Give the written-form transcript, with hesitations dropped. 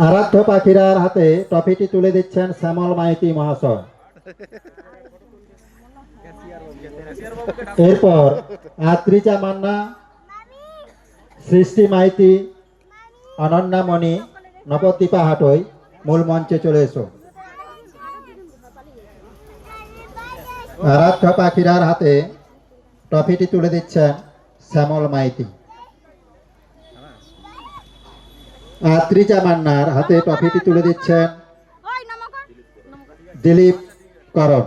আরাধ্য পাখিরার হাতে ট্রফিটি তুলে দিচ্ছেন শ্যামল মাইতি মহাশয়। এরপর আদ্রিজা মান্না, সৃষ্টি মাইতি, অনন্যা মণি, নবদ্বীপা হাটই মূল মঞ্চে চলে এসো। আরাধ্য পাখিরার হাতে ট্রফিটি তুলে দিচ্ছেন শ্যামল মাইতি। আদ্রিজা মান্নার হাতে ট্রফিটি তুলে দিচ্ছেন দিলীপ করণ।